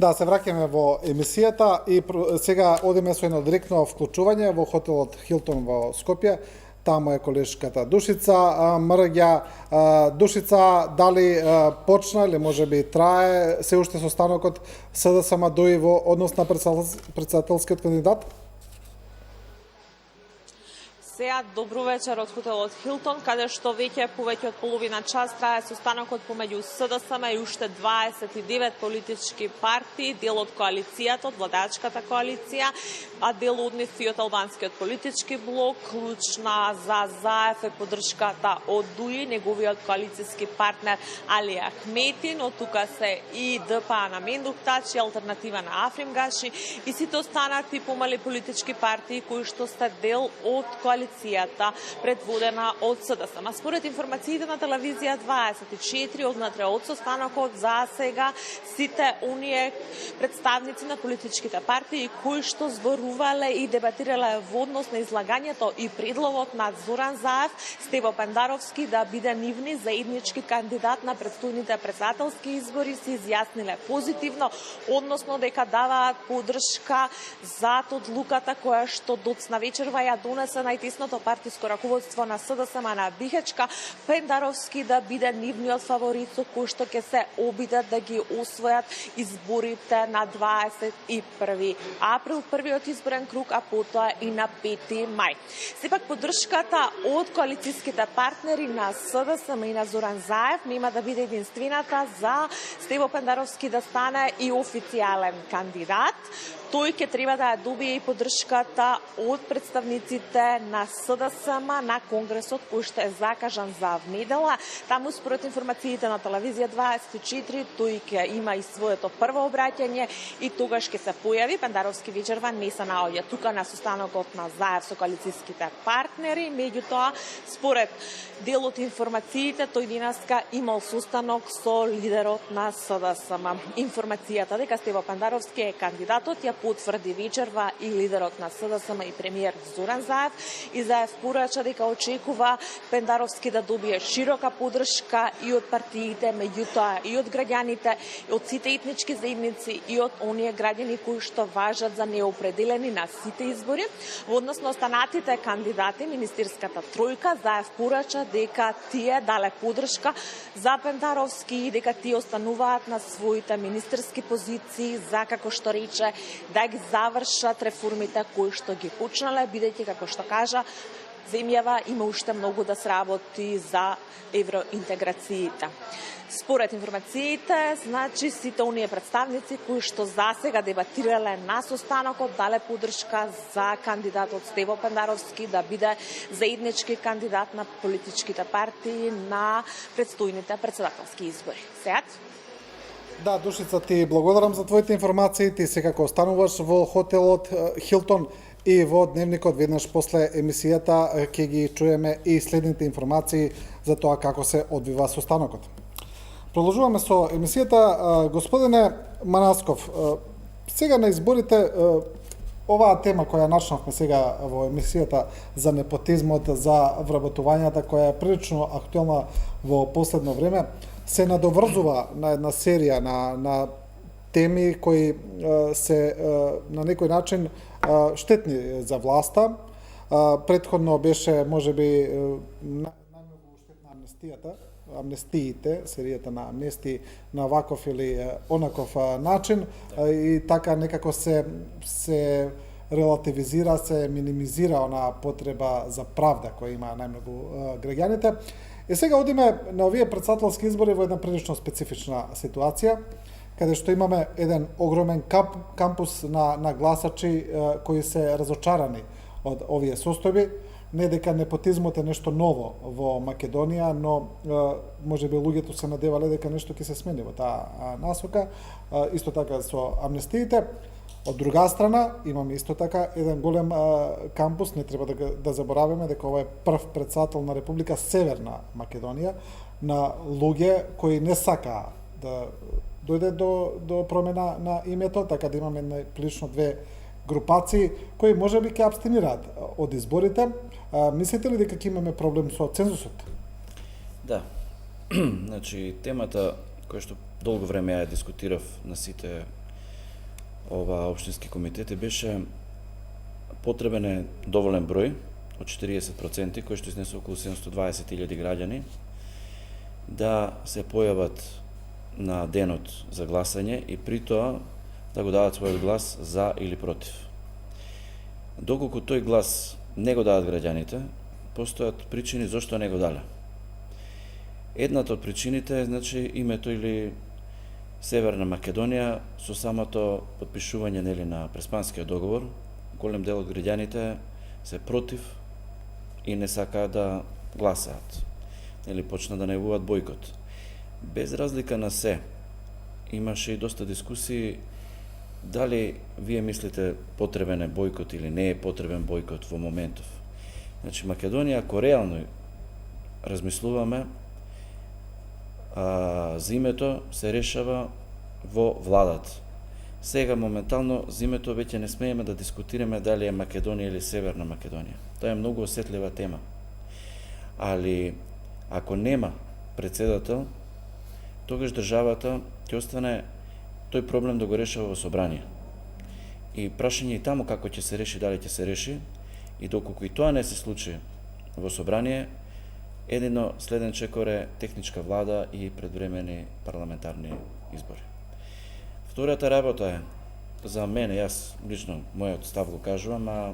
Да, се враќаме во емисијата и сега одиме со едно директно вклучување во хотелот Хилтон во Скопје. Таму е колешката Душица Мрѓа. Душица, дали почна или може би трае се уште состанокот СДСМ ДОИ во однос на претседателскиот кандидат? Сега, добро вечер од хотелот Хилтон, каде што веќе повеќе од половина час трае состанокот помеѓу СДСМ и уште 29 политички партии, дел од коалицијата, од владачката коалиција, а дел од нив и од албанскиот политички блок. Клучна за ЗАЕФ е поддршката од ДУИ, неговиот коалицијски партнер Али Ахмети, но тука се и ДПА на Мендух Тачи, Алтернатива на Африм Гаши и сите останати помали политички партии кои што се дел од коалицијата предводена од СДСМ. Според информациите на телевизија 24, однатре од состанокот за сега сите оние представници на политичките партии кои што зборувале и дебатирале во однос на излагањето и предлогот на Зоран Заев, Стево Пендаровски да биде нивни заеднички кандидат на предстојните претседателски избори, се изјасниле позитивно, односно дека даваат поддршка за одлуката која што доцна вечерва ја донесе најтесното партиско раководство на СДСМ на Бихачка, Пендаровски да биде нивниот фаворит со кој што ќе се обидат да ги освојат изборите на 21 април, првиот изборен круг, а потоа и на 5 мај. Сепак поддршката од коалицијските партнери на СДСМ и на Зоран Заев нема да биде единствената за Стево Пендаровски да стане и официјален кандидат. Тој ќе треба да ја добие и поддршката од представниците на СДСМ на Конгресот кој што е закажан за внедела. Таму според информациите на телевизија 24, тој ќе има и своето прво обраќање и тогаш ќе се појави. Пендаровски вечерва не се наоѓа тука на состанокот на Заев со коалицијските партнери, меѓутоа според дел од информациите тој денеска имал состанок со лидерот на СДСМ. Информацијата дека Стево Пендаровски е кандидатот ја потврди вечерва и лидерот на СДСМ и премиер Зоран Заев. И Заев порача дека очекува Пендаровски да добие широка поддршка и од партиите, меѓутоа и од граѓаните, и од сите етнички заедници и од оние граѓани кои што важат за неопределени на сите избори. Во однос на останатите кандидати, министерската тројка, Заев порача дека тие дале поддршка за Пендаровски и дека тие остануваат на своите министерски позиции за, како што рече, да ги завршат реформите кои што ги почнале, бидејќи, како што кажа, земјава има уште многу да се работи за евроинтеграциите. Според информациите, значи сите оние представници кои што засега дебатирале на состанокот дале поддршка за кандидатот Стево Пендаровски да биде заеднички кандидат на политичките партии на предстојните претседателски избори. Сеат? Да, Душица, ти благодарам за твоите информации. Ти секако остануваш во хотелот Хилтон и во дневникот веднаш после емисијата ќе ги чуеме и следните информации за тоа како се одвива состанокот. Продолжуваме со емисијата. Господине Манасков, сега на изборите оваа тема која начнавме сега во емисијата за непотизмот, за вработувањата, која е прилично актуелна во последно време, се надоврзува на една серија на теми кои се на некој начин штетни за власта. Претходно беше можеби најмногу штетна амнестиите, серијата на амнестии на ваков или онаков начин и така некако се релативизира, се минимизира онаа потреба за правда која има најмногу граѓаните. И сега одиме на овие претседателски избори во една прилично специфична ситуација, каде што имаме еден огромен кампус на гласачи кои се разочарани од овие состојби. Не дека непотизмот е нешто ново во Македонија, но можеби луѓето се надевале дека нешто ќе се смени во таа насока. Исто така со амнестиите. Од друга страна, имаме исто така еден голем кампус, не треба да забораваме дека ова е прв претседател на Република Северна Македонија, на луѓе кои не сакаа да дојде до промена на името, така да имаме прилично две групации кои можеби ќе абстинираат од изборите. Мислите ли дека ќе имаме проблем со цензусот? Да. Значи, темата која што долго време ја дискутирав на сите ова општински комитет беше потребен е доволен број од 40%, кој што изнесе околу 720.000 граѓани, да се појават на денот за гласање и при тоа да го дадат својот глас за или против. Доколку тој глас не го дадат граѓаните, постојат причини зошто не го дале. Едната од причините е, значи, името или Северна Македонија со самото потпишување нели на Преспанскиот договор, голем дел од граѓаните се против и не сакаат да гласаат. Нели почна да најавуваат бојкот. Без разлика на се, имаше и доста дискусии дали вие мислите потребен е бојкот или не е потребен бојкот во моментов. Значи Македонија, ако реално размислуваме, за името се решава во владата. Сега моментално за името веќе не смееме да дискутираме дали е Македонија или Северна Македонија. Тоа е многу осетлива тема. Али ако нема председател, тогаш државата ќе остане тој проблем да го решава во собрание. И прашање и таму како ќе се реши, дали ќе се реши, и доколку и тоа не се случи во собрание, едино следен чекор е техничка влада и предвремени парламентарни избори. Втората работа е, за мене, јас лично мојот став го кажувам, а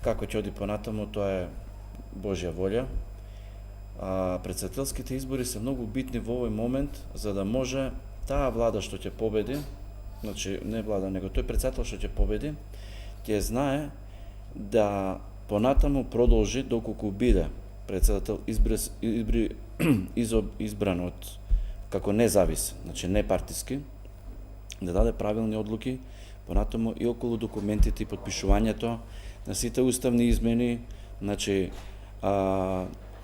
како ќе оди понатаму, тоа е Божја волја. Председателските избори се многу битни во овој момент, за да може таа влада што ќе победи, значи не влада, него тој председател што ќе победи, ќе знае да понатаму продолжи доколку биде председател избран од како независен, значи не партиски, да даде правилни одлуки понатаму и околу документите и подпишувањето на сите уставни измени, значи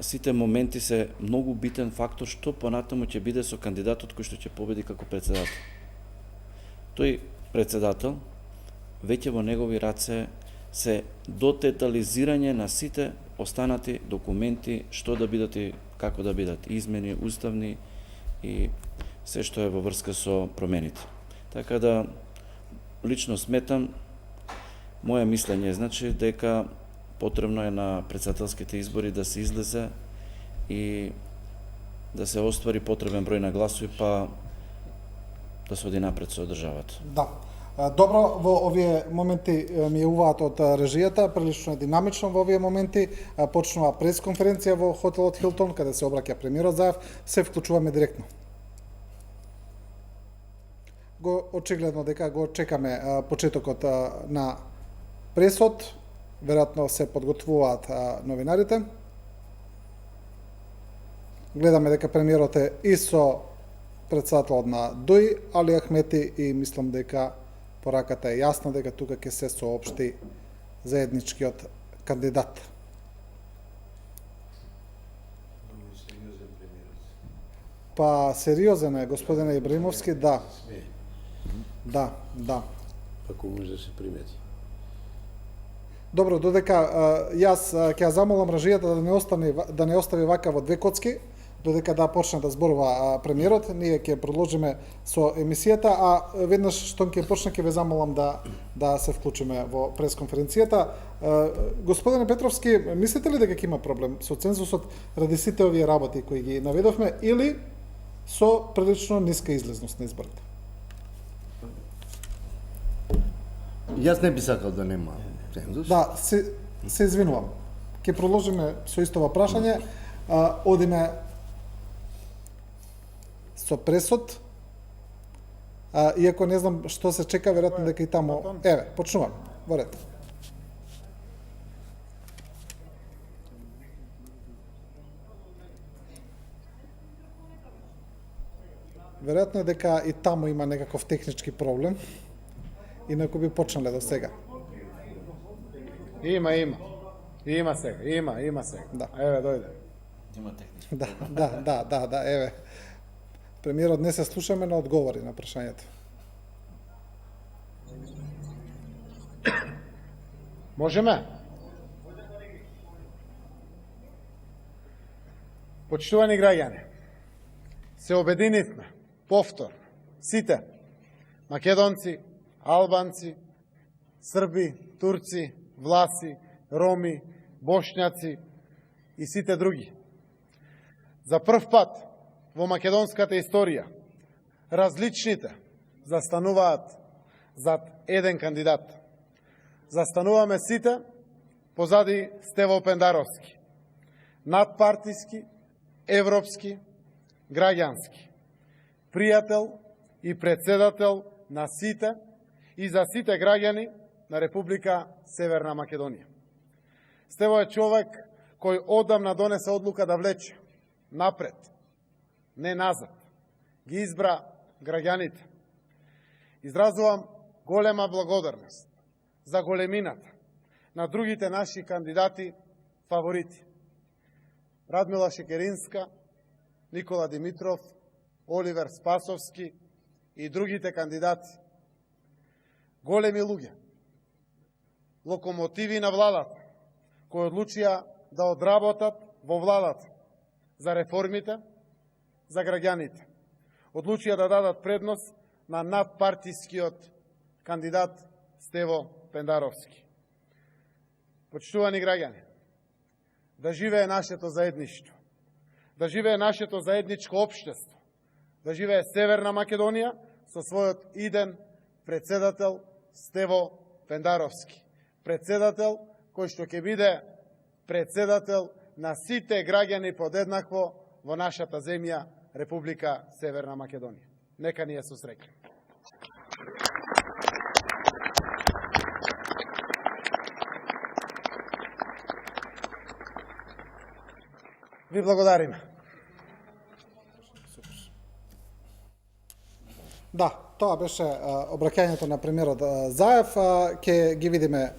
сите моменти се многу битен фактор што понатаму ќе биде со кандидатот кој што ќе победи како председател. Тој председател веќе во негови раце се дотетализирање на сите останати документи, што да бидат и како да бидат измени уставни и се што е во врска со промените. Така да лично сметам, моје мислење значи дека потребно е на председателските избори да се излезе и да се оствари потребен број на гласови, па да се оди напред со државата. Да. Добро, во овие моменти ми јавуваат од режијата, прилично е динамично во овие моменти. Почнува пресконференција во хотелот Хилтон, каде се обраќа премиерот Заев, се вклучуваме директно. Очигледно дека го чекаме почетокот на пресот, веројатно се подготвуваат новинарите. Гледаме дека премиерот е и со председателот на ДОИ, Али Ахмети, и мислам дека пораката е јасна дека тука ќе се соопшти заедничкиот кандидат. Па сериозен е господине Ибраимовски, да. Да. Ако може да се примети. Добро, додека јас ќе ја замолам режијата да не остави вака во две коцки, додека да почне да зборува премиерот, ние ќе продолжиме со емисијата, а веднаш што ќе почне ќе ве замолам да се вклучиме во пресконференцијата. Господине Петровски, мислите ли дека ќе има проблем со цензусот ради сите овие работи кои ги наведовме или со прилично ниска излезност на изборите? Јас не би сакал да нема цензус. Да, се извинувам. Ќе продолжиме со истова прашање. Одиме со пресот. Иако не знам што се чека, веројатно дека и таму... Еве, почнувам. Во ред. Веројатно е дека и таму има некаков технички проблем. Инаку би почнале до сега. Има сега, има сега. Да. Еве, дојде. Има технички. Да, еве. Премиерот не се слушаме, но одговори на прашањето. Можеме? Почитувани граѓани, се обединивме, повтор, сите, македонци, Албанци, Срби, Турци, Власи, Роми, Бошњаци и сите други. За прв пат во македонската историја различните застануваат зад еден кандидат. Застануваме сите позади Стево Пендаровски. Надпартиски, европски, граѓански. Пријател и председател на сите и за сите граѓани на Република Северна Македонија. Стево е човек кој одамна донесе одлука да влече напред, не назад. Ги избра граѓаните. Изразувам голема благодарност за големината на другите наши кандидати фаворити. Радмила Шекеринска, Никола Димитров, Оливер Спасовски и другите кандидати. Големи луѓе, локомотиви на владата, кои одлучија да одработат во владата за реформите, за граѓаните. Одлучија да дадат предност на надпартискиот кандидат Стево Пендаровски. Почитувани граѓани, да живее нашето заедништво, да живее нашето заедничко општество, да живее Северна Македонија со својот иден председател Стево Пендаровски. Председател кој што ќе биде председател на сите граѓани подеднакво во нашата земја, Република Северна Македонија. Нека ни ја сосрекне. Ви благодариме. Да, тоа беше обраќањето на премиерот Заев. Ќе ги видиме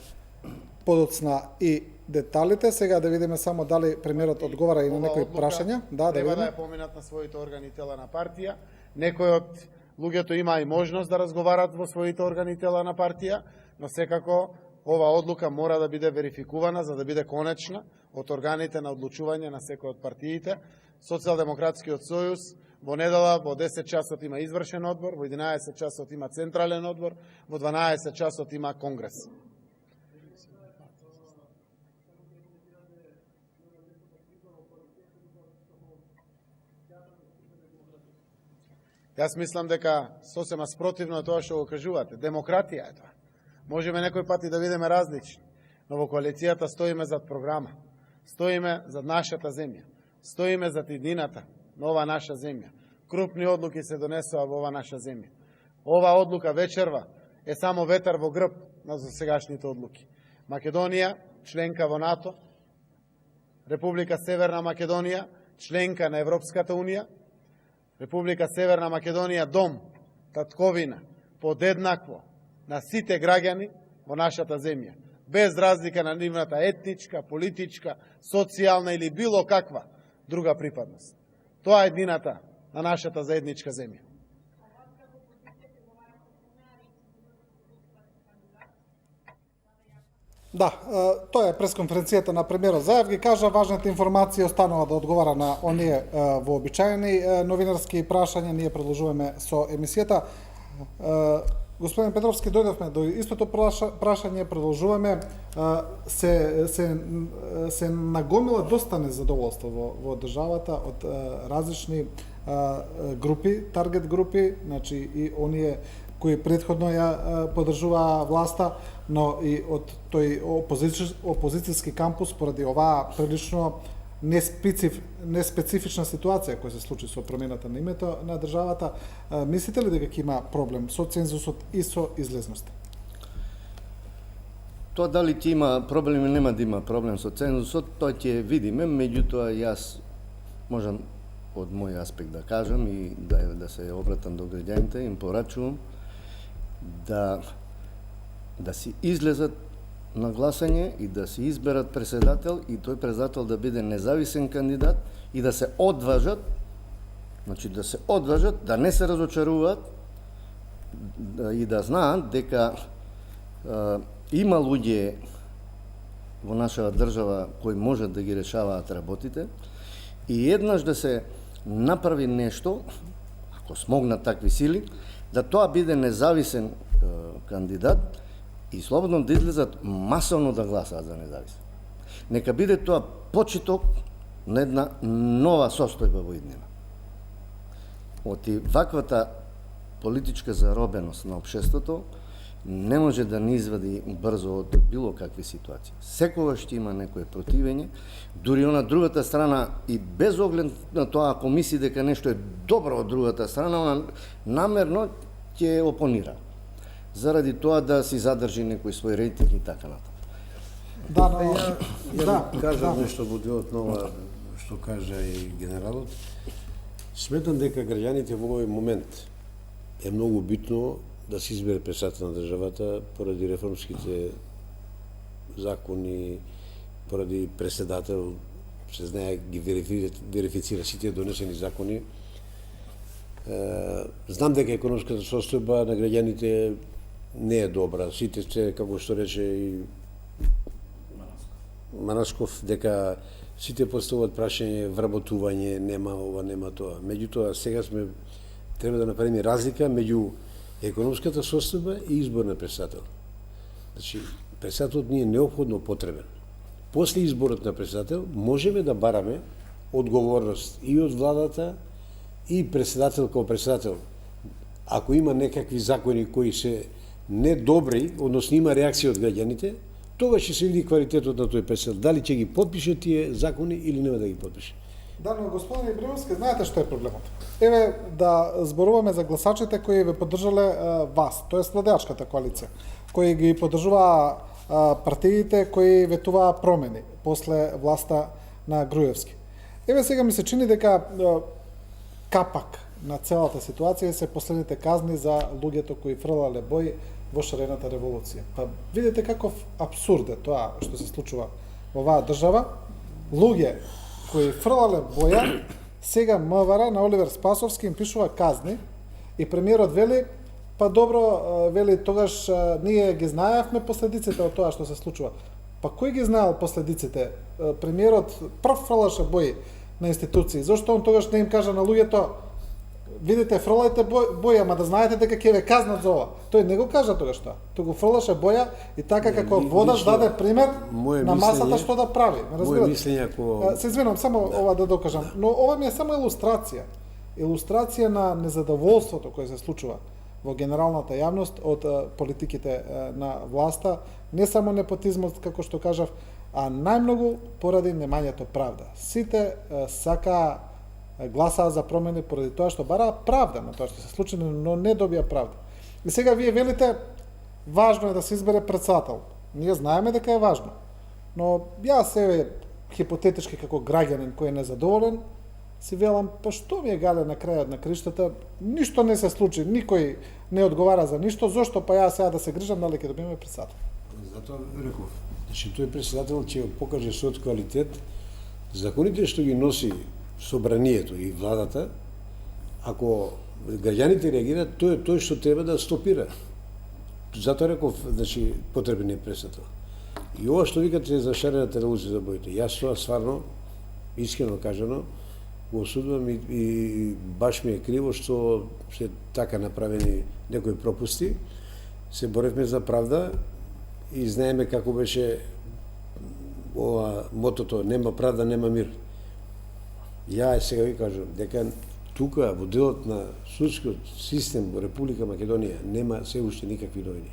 подоцна и деталите. Сега да видиме само дали премиерот одговара и на некои прашања. Да, да треба да видиме. е поминат на своите органи и тела на партија. Некои од луѓето има и можност да разговарат во своите органи и тела на партија, но секако ова одлука мора да биде верификувана за да биде конечна од органите на одлучување на секој од партиите. Социјалдемократскиот сојуз во недела во 10 часот има извршен одбор, во 11 часот има централен одбор, во 12 часот има конгрес. Јас мислам дека сосема спротивно тоа што го кажувате. Демократија е тоа. Можеме некој пати да видиме различни, но во коалицијата стоиме зад програма. Стоиме зад нашата земја. Стоиме зад иднината на ова наша земја. Крупни одлуки се донесува во ова наша земја. Ова одлука вечерва е само ветар во грб на засегашните одлуки. Македонија, членка во НАТО, Република Северна Македонија, членка на Европската Унија, Република Северна Македонија, дом, татковина, подеднакво на сите граѓани во нашата земја, без разлика на нивната етничка, политичка, социјална или било каква друга припадност. Тоа е еднината на нашата заедничка земја. Да, тоа е пресконференцијата на премиерот Заев. Ги кажа важните информации, останува да одговара на оние вообичаени новинарски прашања. Ние продолжуваме со емисијата. Господин Петровски, дојдовме до истото прашање, продолжуваме. Се нагомила доста незадоволство во државата од различни групи, таргет групи, значи и оние кои претходно ја поддржуваа власта, но и од тој опозицијски кампус поради оваа прилично неспецифична ситуација која се случи со промената на името на државата. Мислите ли дека ќе има проблем со цензусот и со излезноста? Тоа дали ќе има проблем или нема да има проблем со цензусот, тоа ќе видиме, меѓутоа јас можам од мој аспект да кажам и да се обратам до граѓаните, им порачувам да си излезат на гласање и да си изберат председател и тој председател да биде независен кандидат и да се одважат, значи да се одважат, да не се разочаруваат и да знаат дека има луѓе во нашата држава кои можат да ги решаваат работите и еднаш да се направи нешто, ако смогнат такви сили, да тоа биде независен кандидат и слободно да излезат масовно да гласаат за независен. Нека биде тоа почеток на една нова состојба во иднина. Од ваквата политичка заробеност на општеството не може да ни извади брзо од било какви ситуации. Секогаш ќе има некое противење, дури на другата страна и без оглед на тоа ако мисли дека нешто е добро од другата страна, она намерно ќе опонира. Заради тоа да си задржи некој свој рейтинг и така натаму. Да, но... Ја кажам нешто во делот на ова што кажа и генералот. Сметам дека граѓаните во овој момент е многу битно да се избере председател на државата поради реформските закони, поради председател, се знае, ги верифицира сите донесени закони. Знам дека економската состојба на граѓаните не е добра. Сите се, како што рече и Манасков, дека сите поставуваат прашање, вработување, нема ова, нема тоа. Меѓутоа, сега треба да направиме разлика меѓу економската состојба и избор на председател. Значи, председателот ни е неопходно потребен. После изборот на председател можеме да бараме одговорност и од владата и председател како председател. Ако има некакви закони кои се недобри, односно има реакција од граѓаните, тогаш ќе се види квалитетот на тој председател. Дали ќе ги подпише тие закони или нема да ги подпише. Да, но господин Ибримовски, знаете што е проблемот? Еве да зборуваме за гласачите кои ве поддржале вас, тоест владеачката коалиција, кои ги поддржуваа партиите кои ветуваа промени после власта на Груевски. Еве сега ми се чини дека капак на целата ситуација се последните казни за луѓето кои фрлале бој во шарената револуција. Па видите каков абсурд е тоа што се случува во оваа држава. Луѓе кои фрлале боја, сега МВР на Оливер Спасовски им пишува казни и премиерот вели, па добро, вели, тогаш ние ги знаевме последиците од тоа што се случува. Па кој ги знаел последиците? Премиерот прв фрлаше бои на институции. Зошто он тогаш не им кажа на луѓето, видите, фрлајте боја, ама да знаете дека ќе ве казнат за ова. Тој не го кажа тогаш тоа. Тој го фрлаше боја и така како водач даде пример на масата што да прави. Моје мислење ако... Се извинам, само ова да докажам. Но ова ми е само илустрација. Илустрација на незадоволството кое се случува во генералната јавност од политиките на власта, не само непотизмот, како што кажав, а најмногу поради немањето правда. Сите сакаа гласаа за промени поради тоа што бараа правда на тоа што се случи, но не добија правда. И сега вие велите, важно е да се избере председател. Ние знаеме дека е важно. Но јас еве хипотетички како граѓанин кој е незадоволен, си велам, па што ми е гале на крајот на криштата, ништо не се случи, никој не одговара за ништо, зошто па јас сега да се грижам дали ќе добиеме председател? Затоа реков, значи тој председател ќе покаже својот квалитет, законите што ги носи собранието и владата, ако граѓаните реагираат, тој е тој што треба да стопира. Затоа реков, значи, потребен е председател. И ова што викате за шарената револуција за боите, јас тоа стварно, искрено кажано, го осудувам и баш ми е криво што се така направени некои пропусти. Се боревме за правда и знаеме како беше ова мотото, нема правда, нема мир. Ја сега ви кажам дека тука во делот на судскиот систем во Република Македонија нема се уште никакви новини.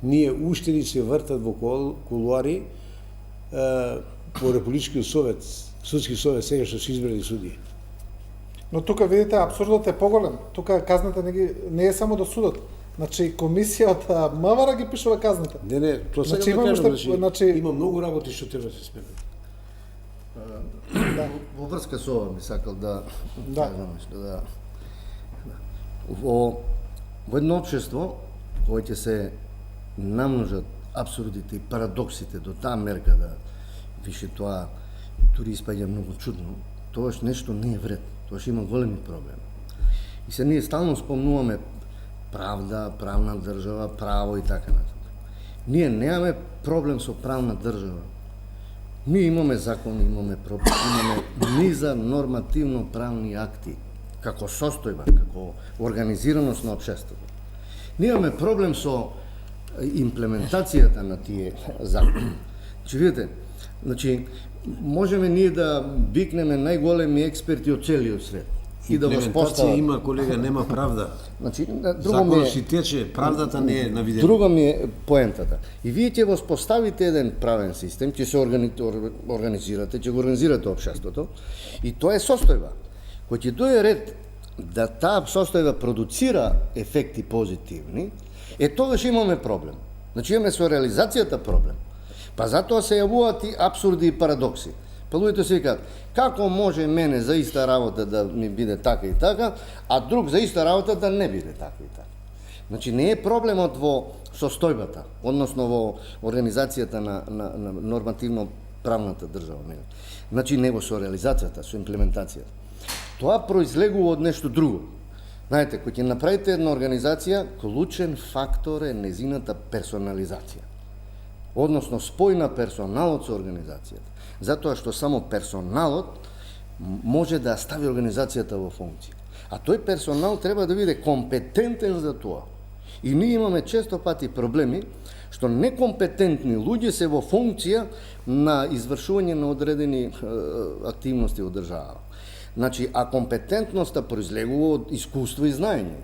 Ние уште ни се вртат во кулуари во Републичкиот совет, судски совет сега што се избрали судии. Но тука видите апсурдот е поголем. Тука казната не е само до судот. Значи комисијата МВР ги пишува казните. Не, тоа сега значи, да кажам, значи има многу работи што треба да се сменат. Во врска со ова би сакал да кажам нешто, да. Во едно општество кое ќе се намножат апсурдите и парадоксите до таа мерка да више тоа дури испаѓа многу чудно, тоаш нешто не е вред, тоаш има големи проблеми. И се ние стално спомнуваме правда, правна држава, право и така натаму. Ние немаме проблем со правна држава. Ние имаме закони, имаме прописи, имаме низа нормативно правни акти, како состојба, како организираност на општеството. Ние имаме проблем со имплементацијата на тие закони. Видите, значи, можеме ние да викнеме најголеми експерти од целиот свет и да го Имплементација спостават. има, колега, нема правда. Значи, друго ми Законот е, си тече, правдата не е навидена. друго ми е поентата. И вие ќе воспоставите еден правен систем, ќе се организирате, ќе го организирате општеството, и тоа е состојба. Кој ќе дое ред да таа состојба продуцира ефекти позитивни, тогаш имаме проблем. Значи имаме со реализацијата проблем. Па затоа се јавуваат и апсурди и парадокси. Па луѓето се викаат, како може мене за иста работа да ми биде така и така, а друг за иста работа да не биде така и така. Значи не е проблемот во состојбата, односно во организацијата на нормативно правната држава. Значи не во со реализацијата, со имплементацијата. Тоа произлегува од нешто друго. Знаете, кога ќе направите една организација, клучен фактор е незината персонализација. Односно, спој на персоналот со организацијата. Затоа што само персоналот може да стави организацијата во функција. А тој персонал треба да биде компетентен за тоа. И ние имаме често пати проблеми што некомпетентни луѓе се во функција на извршување на одредени активности во држава. Значи, а компетентноста произлегува од искуство и знаење.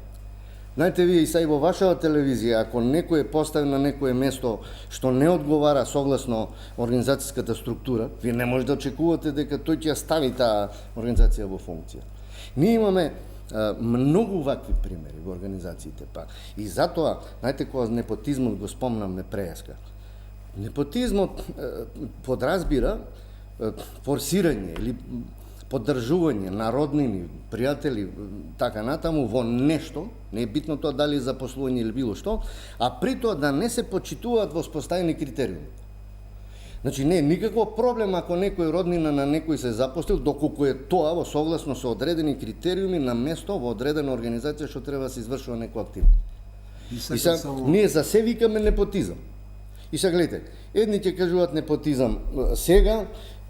Знаете, вие и са и во вашава телевизија, ако некој е поставен на некое место што не одговара согласно организацијската структура, вие не може да очекувате дека тој ќе ја стави таа организација во функција. Ние имаме многу вакви примери во организациите, па. И затоа, знаете, кога непотизмот го спомнам, ме прееска. Непотизмот подразбира форсирање или поддржување на роднини, пријатели, така натаму, во нешто, не е битно тоа дали е запослување или било што, а при тоа да не се почитуваат воспоставени критериуми. Значи, не е никаков проблем ако некој роднина на некој се запостил, доколку е тоа во согласно со одредени критериуми на место во одредена организација што треба да се извршува некоја активност. И сега, ние за се викаме непотизам. И сега гледате, едни ќе кажуваат непотизам сега,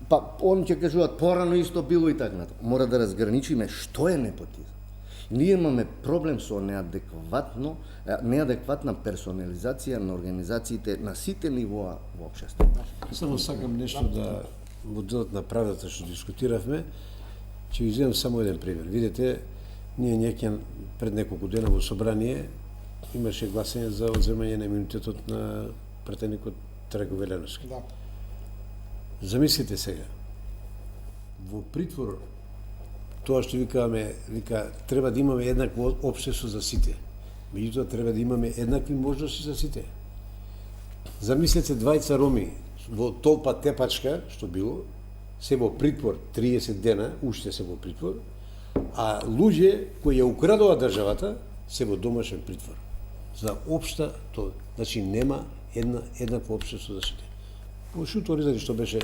па они ќе кажуваат порано исто било и така натаму. Мора да разграничиме што е непотизам. Ние имаме проблем со неадекватна персонализација на организациите на сите нивоа во општеството. Само сакам нешто да во делот на правдата што дискутиравме, ќе ви земам само еден пример. Видите, ние неќе пред неколку дена во собрание имаше гласање за одземање на имунитетот на пратеникот Драго Веленовски. Да. Замислите сега, во притвор, тоа што вика, треба да имаме еднакво општество за сите. Меѓутоа, треба да имаме еднакви можности за сите. Замислете двајца роми во толпа тепачка, што било, се во притвор 30 дена, уште се во притвор, а луѓе кои ја украдоа државата, се во домашен притвор. За општа, тоа, значи нема еднакво општество за сите. Во Шутор изади што беше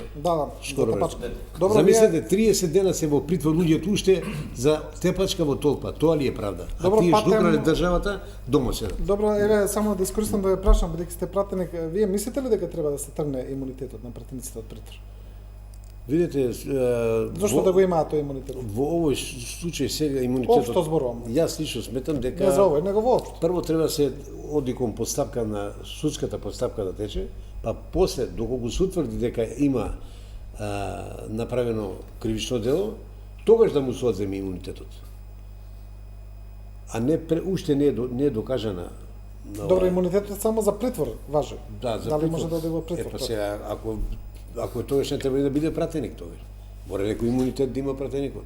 скоро време. Замислете, 30 дена се во притвор луѓето уште за тепачка во толпа. Тоа ли е правда? А тие што украли државата, дома се. Добро, еве само да искористам да ве прашам, бидејќи сте пратеник, вие мислите ли дека треба да се тргне имунитетот на пратениците од притвор? Видете, Зошто да го имаат тој имунитет? Во овој случај сега имунитетот. Општо зборувам. Јас лично сметам дека Не за овој, него воопшто. прво треба да се оди кон постапка на судската постапка да тече, па после, доколку се утврди дека има направено кривично дело, тогаш да му се одземе имунитетот. А не уште не е докажана. Добро, имунитетот само за притвор важи. Да, за Дали притвор. може да оди во притвор? Па сега, ако тогаш не треба да биде пратеник тогаш. Мора некој имунитет да има пратеникот.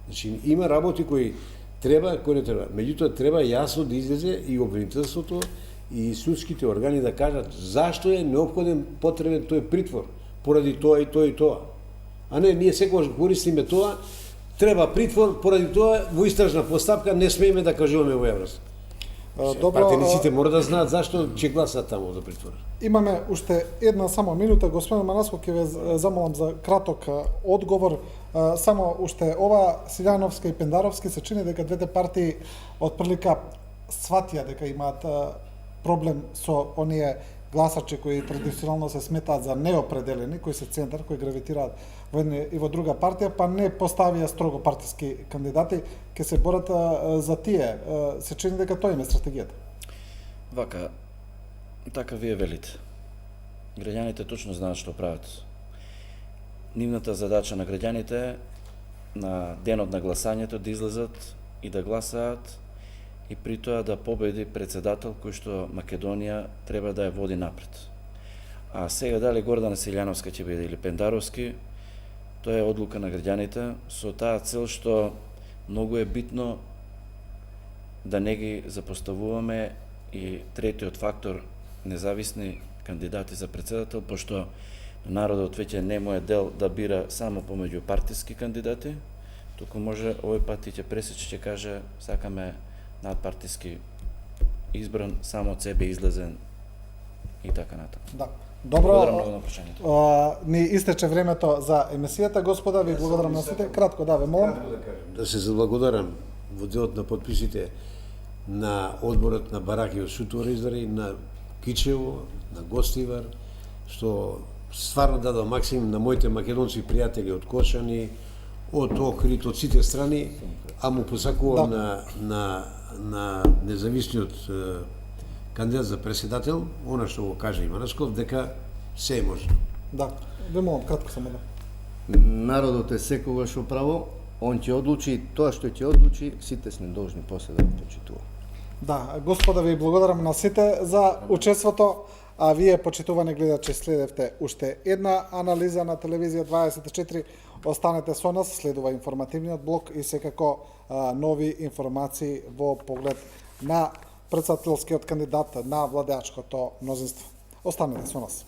Значи има работи кои треба, кои не треба. Меѓутоа треба јасно да излезе и обвинителството и судските органи да кажат зашто е неопходен, потребен тој притвор, поради тоа и тоа и тоа. А не, ние секогаш користиме тоа, треба притвор, поради тоа во истражна постапка не смееме да кажуваме во јавност. Пратениците мора да знаат зашто ќе гласат таму за притвор. Имаме уште една само минута, господин Манаско, ќе ве замолам за краток одговор. Само уште ова Силјановска и Пендаровски се чини дека двете партии од прилика сватија дека имаат проблем со оние гласачи кои традиционално се сметаат за неопределени, кои се центар, кои гравитираат во една и во друга партија, па не поставија строго партиски кандидати, ќе се борат за тие. Се чини дека тоа им е стратегијата. Вака, Така вие велите. Граѓаните точно знаат што прават. Нивната задача на граѓаните е на денот на гласањето да излезат и да гласаат и при тоа да победи председател кој што Македонија треба да ја води напред. А сега дали Гордана Силјановска ќе биде или Пендаровски, тоа е одлука на граѓаните со таа цел што многу е битно да не ги запоставуваме и третиот фактор независни кандидати за председател, пошто народот веќе не му е дел да бира само помеѓу партиски кандидати, туку може овој пат и ќе пресече, ќе каже сакаме надпартиски избран, само од себе излезен и така натаму. Да. Добро, Благодарам многу на прашањето. ни истече времето за емисијата, господа, ви благодарам на сите. Кратко, да, ве молам. Да се заблагодарам во делот на подписите на одборот на Бараки од Сутора Издари, на Кичево, на Гостивар, што стварно дадо максимум на моите македонски пријатели од Кошани, од Охрид, од сите страни, а му посакувам на независниот кандидат за председател, она што го кажа Иманасков, дека се е можно. Да, ве молам, кратко само да. Народот е секогаш во право, он ќе одлучи и тоа што ќе одлучи, сите сме должни после да го почитуваме. Да, господа, ви благодарам на сите за учеството, а вие, почитувани гледачи, следевте уште една анализа на телевизија 24. Останете со нас, следува информативниот блок и секако нови информации во поглед на председателскиот кандидат на владеачкото мнозинство. Останете со нас.